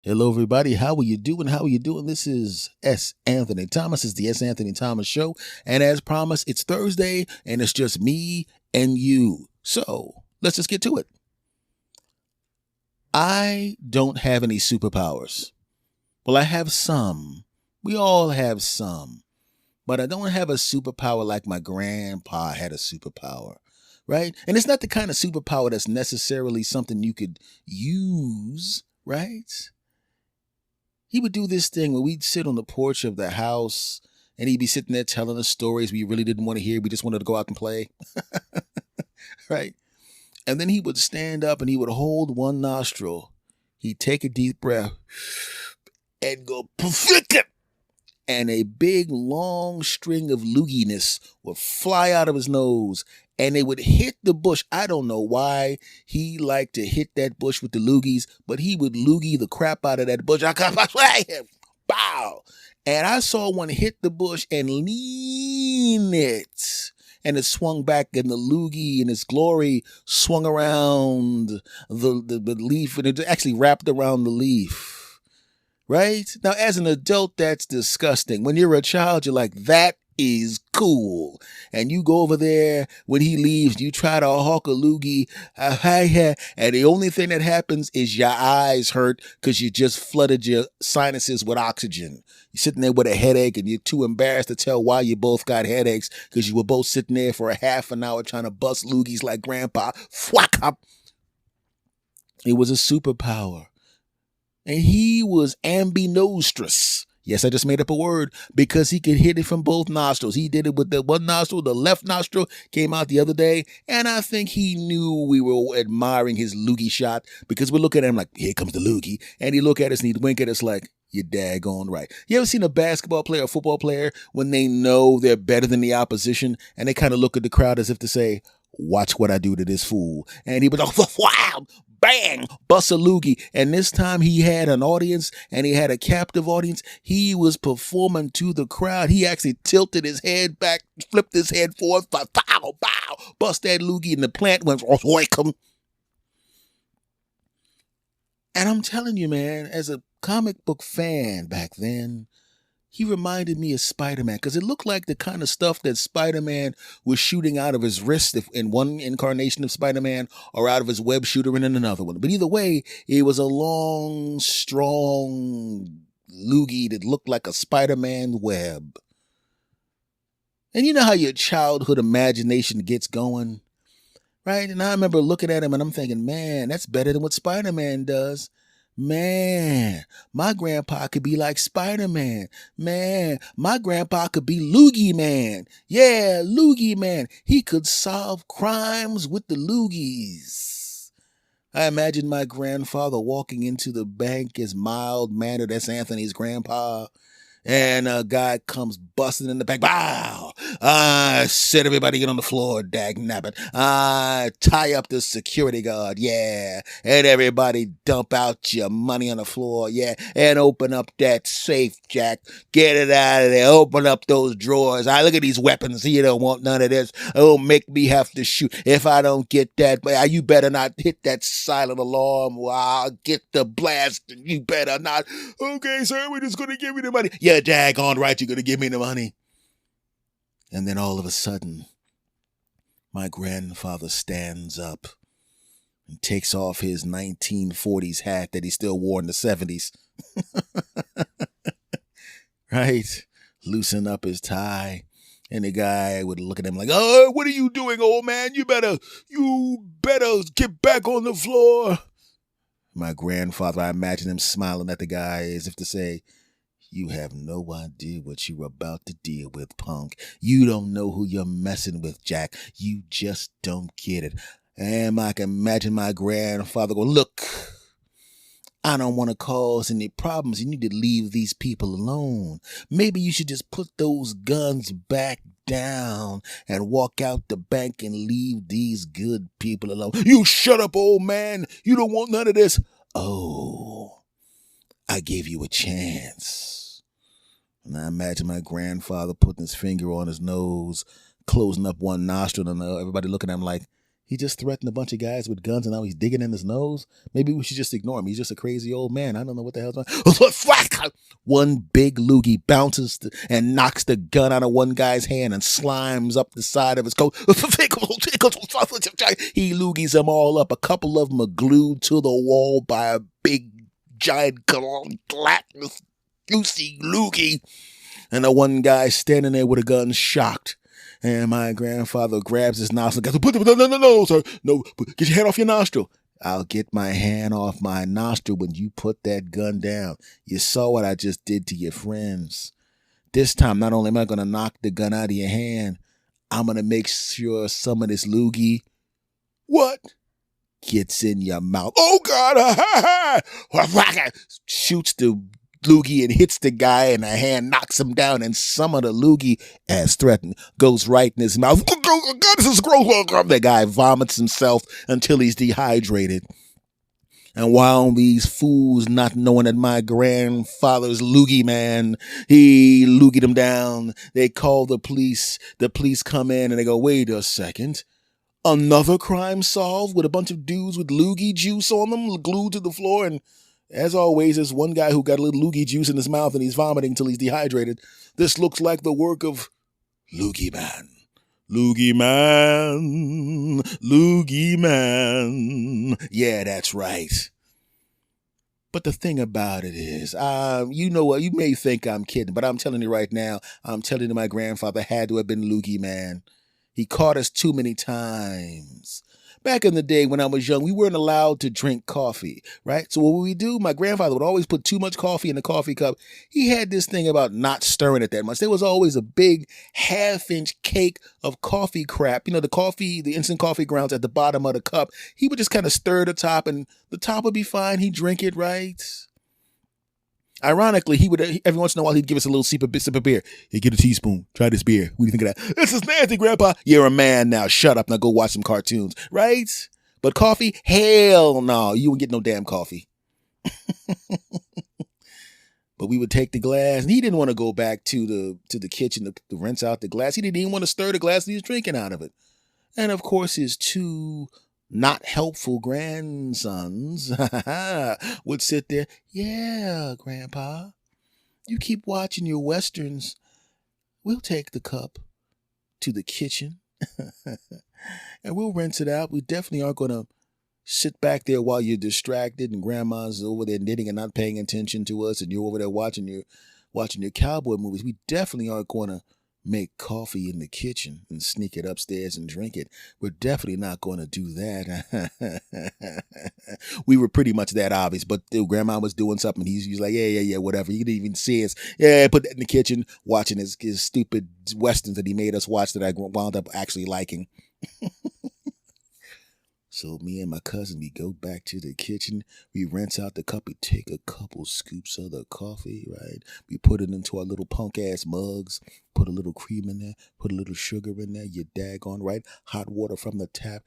Hello, everybody. How are you doing? How are you doing? This is S. Anthony Thomas. It's the S. Anthony Thomas Show. And as promised, it's Thursday and it's just me and you. So let's just get to it. I don't have any superpowers. Well, I have some. We all have some. But I don't have a superpower like my grandpa had a superpower, right? And it's not the kind of superpower that's necessarily something you could use, right? He would do this thing where we'd sit on the porch of the house and he'd be sitting there telling us stories we really didn't want to hear. We just wanted to go out and play. Right? And then he would stand up and he would hold one nostril. He'd take a deep breath and go, "Perfect!" And a big long string of looginess would fly out of his nose and they would hit the bush. I don't know why he liked to hit that bush with the loogies, but he would loogie the crap out of that bush. Bow. And I saw one hit the bush and lean it. And it swung back, and the loogie in its glory swung around the leaf, and it actually wrapped around the leaf. Right? Now, as an adult, that's disgusting. When you're a child, you're like, that is cool. And you go over there when he leaves, you try to hawk a loogie, and the only thing that happens is your eyes hurt because you just flooded your sinuses with oxygen. You're sitting there with a headache and you're too embarrassed to tell why you both got headaches because you were both sitting there for a half an hour trying to bust loogies like grandpa. It was a superpower. And he was ambidextrous. Yes, I just made up a word because he could hit it from both nostrils. He did it with the one nostril. The left nostril came out the other day. And I think he knew we were admiring his loogie shot because we're looking at him like, here comes the loogie. And he'd look at us and he'd wink at us like, you're daggone right. You ever seen a basketball player or football player when they know they're better than the opposition and they kind of look at the crowd as if to say, watch what I do to this fool. And he was like, wow, bang, bust a loogie. And this time he had an audience and he had a captive audience. He was performing to the crowd. He actually tilted his head back, flipped his head forward, bow, bow, bust that loogie, and the plant went, welcome. And I'm telling you, man, as a comic book fan back then, he reminded me of Spider-Man because it looked like the kind of stuff that Spider-Man was shooting out of his wrist in one incarnation of Spider-Man or out of his web shooter in another one. But either way, it was a long, strong loogie that looked like a Spider-Man web. And you know how your childhood imagination gets going, right? And I remember looking at him and I'm thinking, man, that's better than what Spider-Man does. Man, my grandpa could be like Spider-Man. Man, my grandpa could be Lougieman. Yeah, Lougieman. He could solve crimes with the loogies. I imagine my grandfather walking into the bank as mild-mannered as Anthony's grandpa. And a guy comes busting in the back. Bow! I said everybody get on the floor, dag nabbit. I tie up the security guard, yeah. And everybody dump out your money on the floor, yeah. And open up that safe, Jack. Get it out of there. Open up those drawers. I look at these weapons. You don't want none of this. It'll make me have to shoot. If I don't get that, you better not hit that silent alarm. I'll get the blast. You better not. Okay, sir, we're just going to give you the money. Yeah, daggone right, you're going to give me the money. And then all of a sudden, my grandfather stands up and takes off his 1940s hat that he still wore in the 70s. Right? Loosen up his tie. And the guy would look at him like, oh, what are you doing, old man? You better get back on the floor. My grandfather, I imagine him smiling at the guy as if to say, you have no idea what you're about to deal with, punk. You don't know who you're messing with, Jack. You just don't get it. And I can imagine my grandfather go, look, I don't want to cause any problems. You need to leave these people alone. Maybe you should just put those guns back down and walk out the bank and leave these good people alone. You shut up, old man. You don't want none of this. Oh, I gave you a chance. And I imagine my grandfather putting his finger on his nose, closing up one nostril, and everybody looking at him like, He just threatened a bunch of guys with guns and now he's digging in his nose. Maybe we should just ignore him. He's just a crazy old man. I don't know what the hell's going on. One big loogie bounces and knocks the gun out of one guy's hand and slimes up the side of his coat. He loogies them all up. A couple of them are glued to the wall by a big, giant, gelatinous, juicy loogie. And the one guy standing there with a gun, shocked. And my grandfather grabs his nostril and goes, no, sir. No, get your hand off your nostril. I'll get my hand off my nostril when you put that gun down. You saw what I just did to your friends. This time, not only am I going to knock the gun out of your hand, I'm going to make sure some of this loogie, what? Gets in your mouth. Oh, God. Shoots the loogie and hits the guy, and a hand knocks him down, and some of the loogie, as threatened, goes right in his mouth. God, this is gross. The guy vomits himself until he's dehydrated. And while these fools, not knowing that my grandfather's Lougieman, he loogied him down, they call the police. The police come in and they go, wait a second. Another crime solved with a bunch of dudes with loogie juice on them glued to the floor. And as always, there's one guy who got a little loogie juice in his mouth and he's vomiting until he's dehydrated. This looks like the work of Lougieman. Lougieman. Lougieman. Yeah, that's right. But the thing about it is, you know what? You may think I'm kidding, but I'm telling you right now, I'm telling you my grandfather had to have been Lougieman. He caught us too many times. Back in the day when I was young, we weren't allowed to drink coffee, right? So what would we do? My grandfather would always put too much coffee in the coffee cup. He had this thing about not stirring it that much. There was always a big half-inch cake of coffee crap. You know, the instant coffee grounds at the bottom of the cup. He would just kind of stir the top and the top would be fine. He'd drink it, right? Ironically, he would every once in a while he'd give us a little sip of beer. Hey, get a teaspoon. Try this beer. What do you think of that? This is nasty, Grandpa. You're a man now. Shut up. Now go watch some cartoons, right? But coffee? Hell no. You wouldn't get no damn coffee. But we would take the glass, and he didn't want to go back to the kitchen to rinse out the glass. He didn't even want to stir the glass that he was drinking out of it. And of course, his two not helpful grandsons would sit there. Yeah, Grandpa, you keep watching your Westerns. We'll take the cup to the kitchen and we'll rinse it out. We definitely aren't going to sit back there while you're distracted and Grandma's over there knitting and not paying attention to us and you're over there watching your cowboy movies. We definitely aren't going to make coffee in the kitchen and sneak it upstairs and drink it. We're definitely not going to do that. We were pretty much that obvious, but Grandma was doing something. He's like, yeah, whatever. You didn't even see us. Yeah, put that in the kitchen, watching his stupid Westerns that he made us watch that I wound up actually liking. So me and my cousin, we go back to the kitchen. We rinse out the cup. We take a couple scoops of the coffee, right? We put it into our little punk-ass mugs. Put a little cream in there. Put a little sugar in there. You daggone right. Hot water from the tap.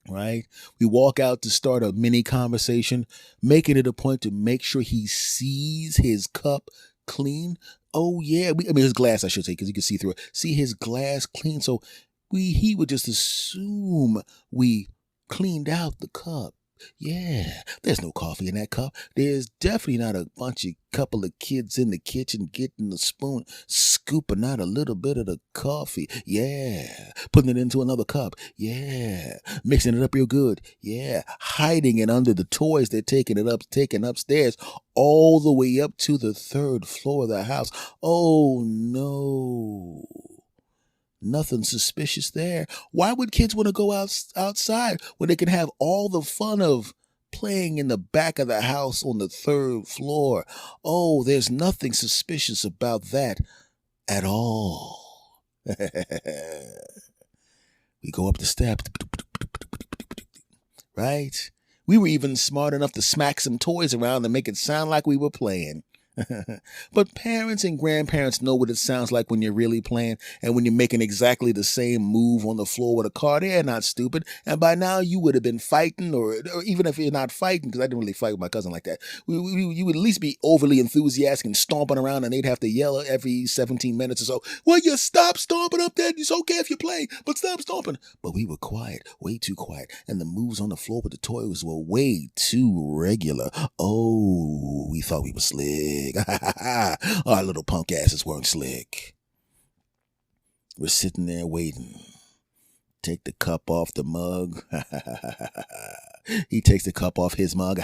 Right? We walk out to start a mini conversation, making it a point to make sure he sees his cup clean. Oh, yeah. His glass, I should say, because you can see through it. See his glass clean. So he would just assume we cleaned out the cup. Yeah, there's no coffee in that cup. There's definitely not a couple of kids in the kitchen getting the spoon, scooping out a little bit of the coffee. Yeah, putting it into another cup. Yeah, mixing it up real good. Yeah, hiding it under the toys. They're taking upstairs all the way up to the third floor of the house. Oh no. Nothing suspicious there. Why would kids want to go outside when they can have all the fun of playing in the back of the house on the third floor? Oh, there's nothing suspicious about that at all. We go up the steps. Right? We were even smart enough to smack some toys around and make it sound like we were playing. But parents and grandparents know what it sounds like when you're really playing and when you're making exactly the same move on the floor with a car. They're not stupid. And by now you would have been fighting, or even if you're not fighting, because I didn't really fight with my cousin like that, you would at least be overly enthusiastic and stomping around, and they'd have to yell every 17 minutes or so, "Well, you stop stomping up there. It's okay if you play, but stop stomping." But we were quiet, way too quiet. And the moves on the floor with the toys were way too regular. Oh, we thought we were slick. Our little punk asses weren't slick. We're sitting there waiting. Take the cup off the mug. He takes the cup off his mug.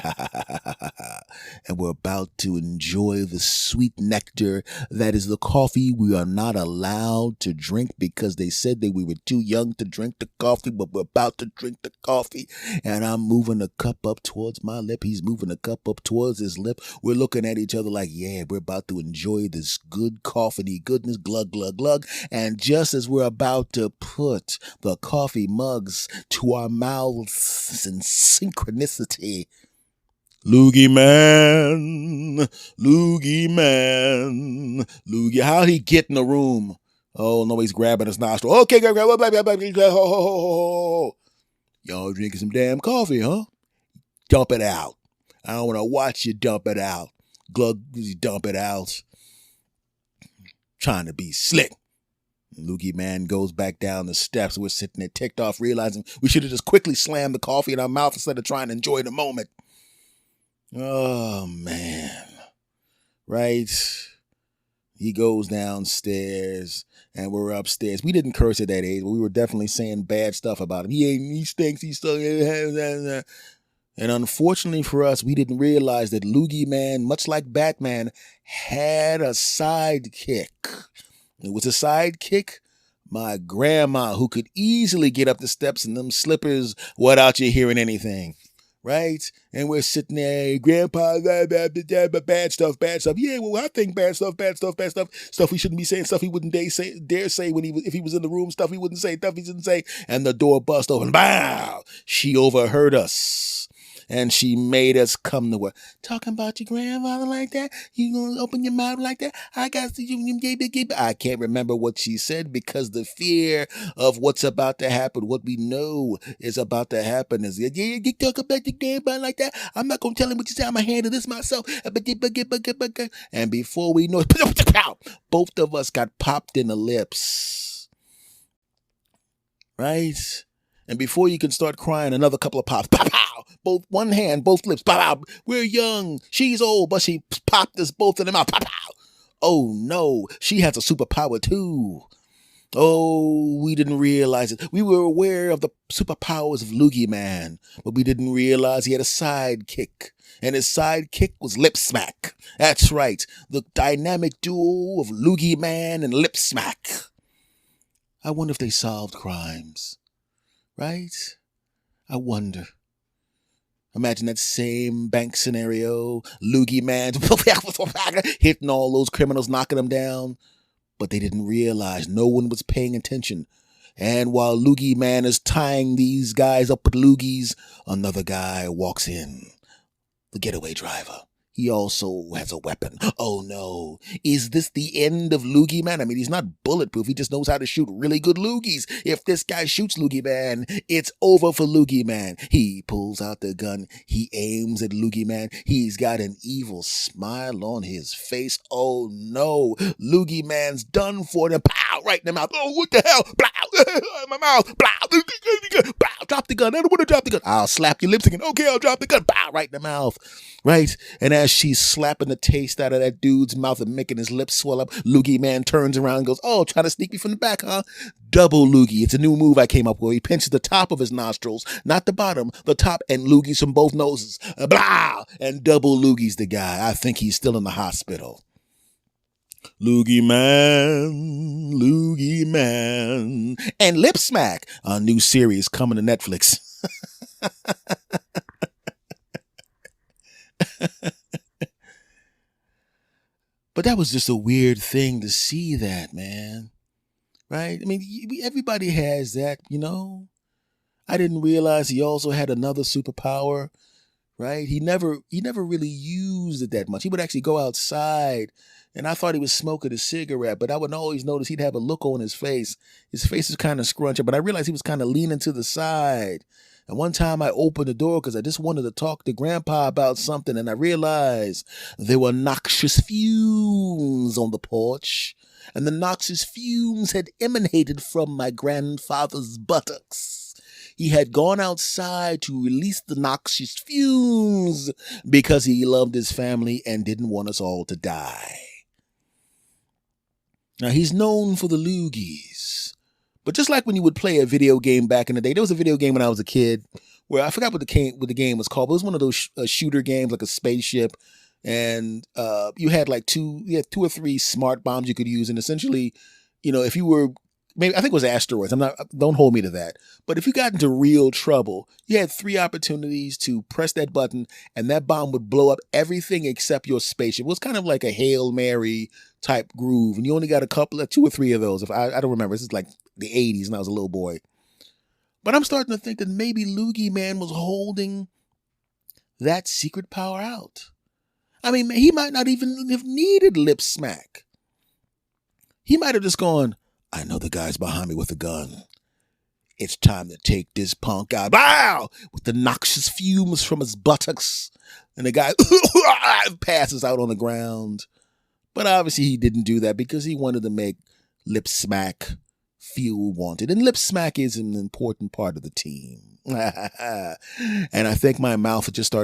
And we're about to enjoy the sweet nectar that is the coffee we are not allowed to drink because they said that we were too young to drink the coffee, but we're about to drink the coffee. And I'm moving the cup up towards my lip. He's moving the cup up towards his lip. We're looking at each other like, yeah, we're about to enjoy this good coffee goodness, glug, glug, glug. And just as we're about to put the coffee mugs to our mouths in synchronicity, Lougieman, how'd he get in the room? Oh, no, he's grabbing his nostril. Okay, grab. Y'all drinking some damn coffee, huh? Dump it out. I don't want to watch you dump it out. Glug, dump it out. Trying to be slick. Lougieman goes back down the steps. We're sitting there ticked off, realizing we should have just quickly slammed the coffee in our mouth instead of trying to enjoy the moment. Oh, man. Right? He goes downstairs, and we're upstairs. We didn't curse at that age, but we were definitely saying bad stuff about him. He stinks, he stinks. And unfortunately for us, we didn't realize that Lougieman, much like Batman, had a sidekick. It was a sidekick, my grandma, who could easily get up the steps in them slippers without you hearing anything, right? And we're sitting there, Grandpa, bad stuff. Yeah, well, I think bad stuff. Stuff we shouldn't be saying, stuff he wouldn't dare say if he was in the room, stuff he wouldn't say, stuff he shouldn't say. And the door bust open. Bow! She overheard us. And she made us come to her. Talking about your grandfather like that? You gonna open your mouth like that? I can't remember what she said because the fear of what's about to happen, what we know is about to happen is, you talk about your grandfather like that? I'm not gonna tell him what you say. I'm gonna handle this myself. And before we know it, both of us got popped in the lips. Right? And before you can start crying, another couple of pops. Pow, pow! Both one hand, both lips. Pow, pow! We're young. She's old, but she popped us both in the mouth. Pow, pow! Oh no, she has a superpower too. Oh, we didn't realize it. We were aware of the superpowers of Lougieman, but we didn't realize he had a sidekick. And his sidekick was Lipsmack. That's right, the dynamic duo of Lougieman and Lipsmack. I wonder if they solved crimes. Right? I wonder. Imagine that same bank scenario. Lougieman hitting all those criminals, knocking them down. But they didn't realize no one was paying attention. And while Lougieman is tying these guys up with loogies, another guy walks in. The getaway driver. He also has a weapon. Oh no. Is this the end of Lougieman? I mean, he's not bulletproof. He just knows how to shoot really good loogies. If this guy shoots Lougieman, it's over for Lougieman. He pulls out the gun. He aims at Lougieman. He's got an evil smile on his face. Oh no. Lougieman's done for them. Pow! Right in the mouth. Oh, what the hell? Blow! My mouth. Blow! Blow! Drop the gun. I don't want to drop the gun. I'll slap your lips again. Okay, I'll drop the gun. Pow! Right in the mouth. Right? And as she's slapping the taste out of that dude's mouth and making his lips swell up, Lougieman turns around and goes, oh, trying to sneak me from the back, huh? Double loogie. It's a new move I came up with. He pinches the top of his nostrils, not the bottom, the top, and loogies from both noses. Blah! And double loogies the guy. I think he's still in the hospital. Lougieman. And Lipsmack, a new series coming to Netflix. But that was just a weird thing to see that, man. Right? I mean, everybody has that, you know? I didn't realize he also had another superpower, right? He never really used it that much. He would actually go outside, and I thought he was smoking a cigarette, but I would always notice he'd have a look on his face. His face is kind of scrunched, but I realized he was kind of leaning to the side. And one time I opened the door because I just wanted to talk to Grandpa about something, and I realized there were noxious fumes on the porch, and the noxious fumes had emanated from my grandfather's buttocks. He had gone outside to release the noxious fumes because he loved his family and didn't want us all to die. Now, he's known for the loogies. But just like when you would play a video game back in the day, there was a video game when I was a kid where I forgot what the game was called, but it was one of those shooter games, like a spaceship. And you had two or three smart bombs you could use. And essentially, if you were, maybe I think it was asteroids. Don't hold me to that. But if you got into real trouble, you had 3 opportunities to press that button and that bomb would blow up everything except your spaceship. It was kind of like a Hail Mary type groove. And you only got 2 or 3 of those. If I don't remember. This is like the 80s and I was a little boy. But I'm starting to think that maybe Lougieman was holding that secret power out. I mean, he might not even have needed Lipsmack. He might have just gone, I know the guy's behind me with a gun. It's time to take this punk out. Wow! With the noxious fumes from his buttocks. And the guy passes out on the ground. But obviously he didn't do that because he wanted to make Lipsmack feel wanted. And Lipsmack is an important part of the team. And I think my mouth just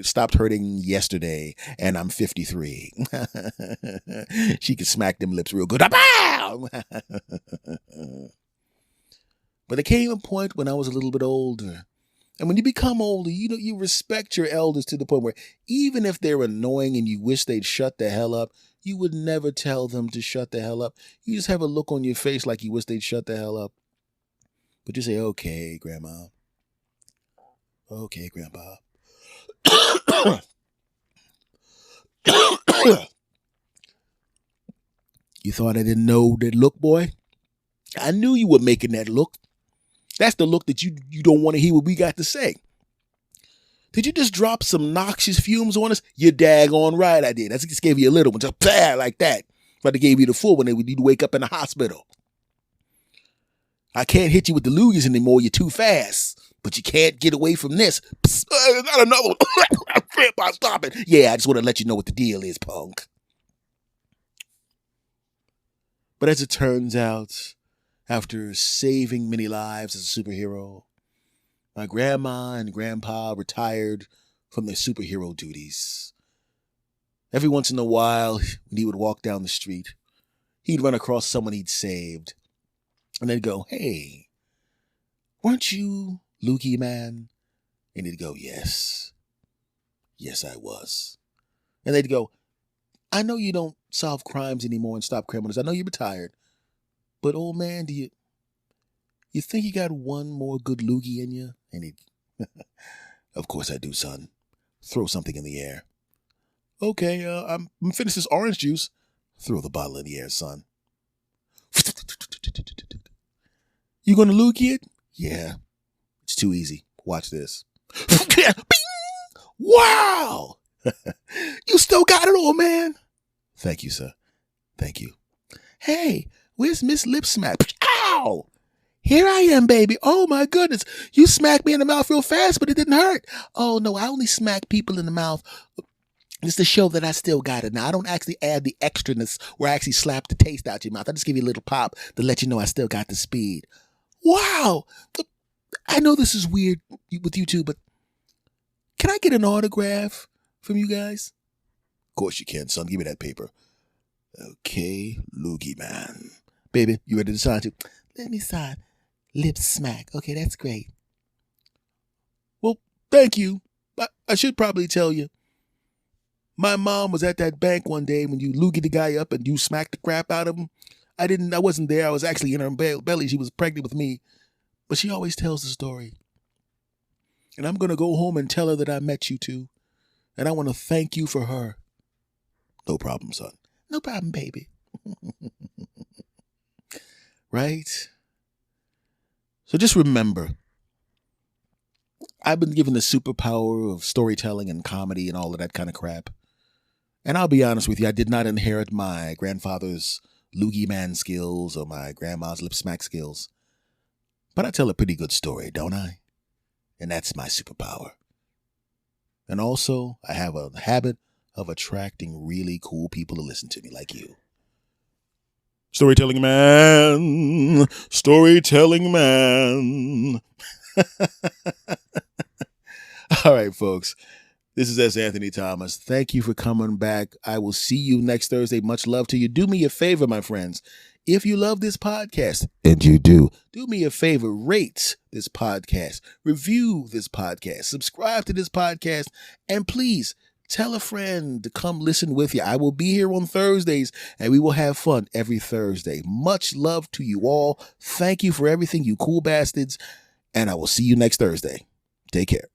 stopped hurting yesterday, and I'm 53. She could smack them lips real good. But there came a point when I was a little bit older. And when you become older, you respect your elders to the point where even if they're annoying and you wish they'd shut the hell up, you would never tell them to shut the hell up. You just have a look on your face like you wish they'd shut the hell up. But you say, okay, Grandma. Okay, Grandpa. You thought I didn't know that look, boy? I knew you were making that look. That's the look that you don't want to hear what we got to say. Did you just drop some noxious fumes on us? You're daggone right I did. I just gave you a little one, just like that. But I gave you the full one, they would need to wake up in the hospital. I can't hit you with the loogies anymore. You're too fast. But you can't get away from this. Psst, not another one. Grandpa, stop it. Yeah, I just want to let you know what the deal is, punk. But as it turns out, after saving many lives as a superhero, my grandma and grandpa retired from their superhero duties. Every once in a while, when he would walk down the street, he'd run across someone he'd saved. And they'd go, hey, weren't you Lougieman? And he'd go, yes. Yes, I was. And they'd go, I know you don't solve crimes anymore and stop criminals. I know you're retired. But old man, you think you got one more good loogie in you? And he'd, of course I do, son. Throw something in the air. Okay, I'm finished this orange juice. Throw the bottle in the air, son. You gonna loogie it? Yeah. It's too easy. Watch this. Wow! You still got it, old man. Thank you, sir. Thank you. Hey, where's Miss Lipsmack? Ow! Here I am, baby. Oh, my goodness. You smacked me in the mouth real fast, but it didn't hurt. Oh, no, I only smack people in the mouth just to show that I still got it. Now, I don't actually add the extraness where I actually slap the taste out your mouth. I just give you a little pop to let you know I still got the speed. Wow! I know this is weird with you two, but can I get an autograph from you guys? Of course you can, son. Give me that paper. Okay, Lougieman. Baby, you ready to sign too? Let me sign. Lipsmack. Okay, that's great. Well, thank you. I should probably tell you. My mom was at that bank one day when you loogied the guy up and you smacked the crap out of him. I wasn't there. I was actually in her belly. She was pregnant with me. But she always tells the story. And I'm going to go home and tell her that I met you two. And I want to thank you for her. No problem, son. No problem, baby. Right? So just remember, I've been given the superpower of storytelling and comedy and all of that kind of crap. And I'll be honest with you, I did not inherit my grandfather's Lougieman skills or my grandma's Lipsmack skills. But I tell a pretty good story, don't I? And that's my superpower. And also, I have a habit of attracting really cool people to listen to me like you. Storytelling man. Storytelling man. All right, folks. This is S. Anthony Thomas. Thank you for coming back. I will see you next Thursday. Much love to you. Do me a favor, my friends. If you love this podcast, and you do me a favor, rate this podcast, review this podcast, subscribe to this podcast, and please tell a friend to come listen with you. I will be here on Thursdays, and we will have fun every Thursday. Much love to you all. Thank you for everything, you cool bastards, and I will see you next Thursday. Take care.